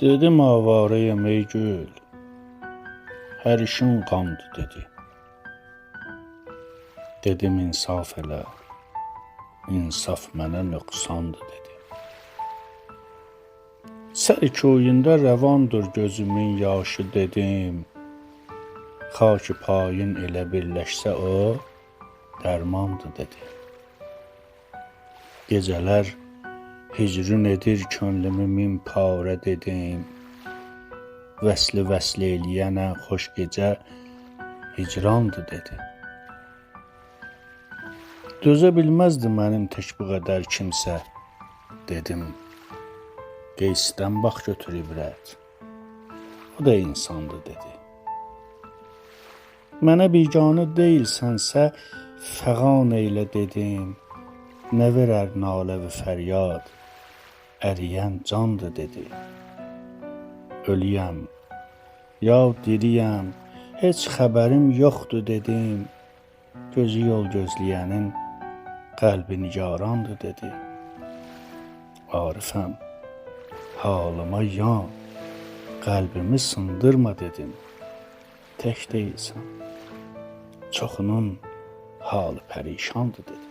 Dedim avareyəm ey gül, hər işin qandı dedi. Dedim insaf elə, insaf mənə nöqsandı dedi. Sərkoyunda rəvandır gözümün yaşı dedim. Xaki payın elə birləşsə o, dərmandı dedi. Gecələr hicrün edir könlümü min parə dedim. Vəsli vəsl eləyənə xoş gecə hicrandı dedi. Dözə bilməzdi mənim tək bu qədər kimsə dedim. Qeysdən bax götür ibrət, o da insandı dedi. Mənə biganə deyilsənsə fəğan eylə dedim. Nə verər nalə və fəryad, əriyən candı dedi. Ölüyəm, ya diriyəm, heç xəbərim yoxdur dedim. Gözü yol gözləyənin qəlbi nigarandı dedi. Arifəm, halıma yan, qəlbimi sındırma dedim. Tək deyilsən, çoxunun halı pərişandı dedi.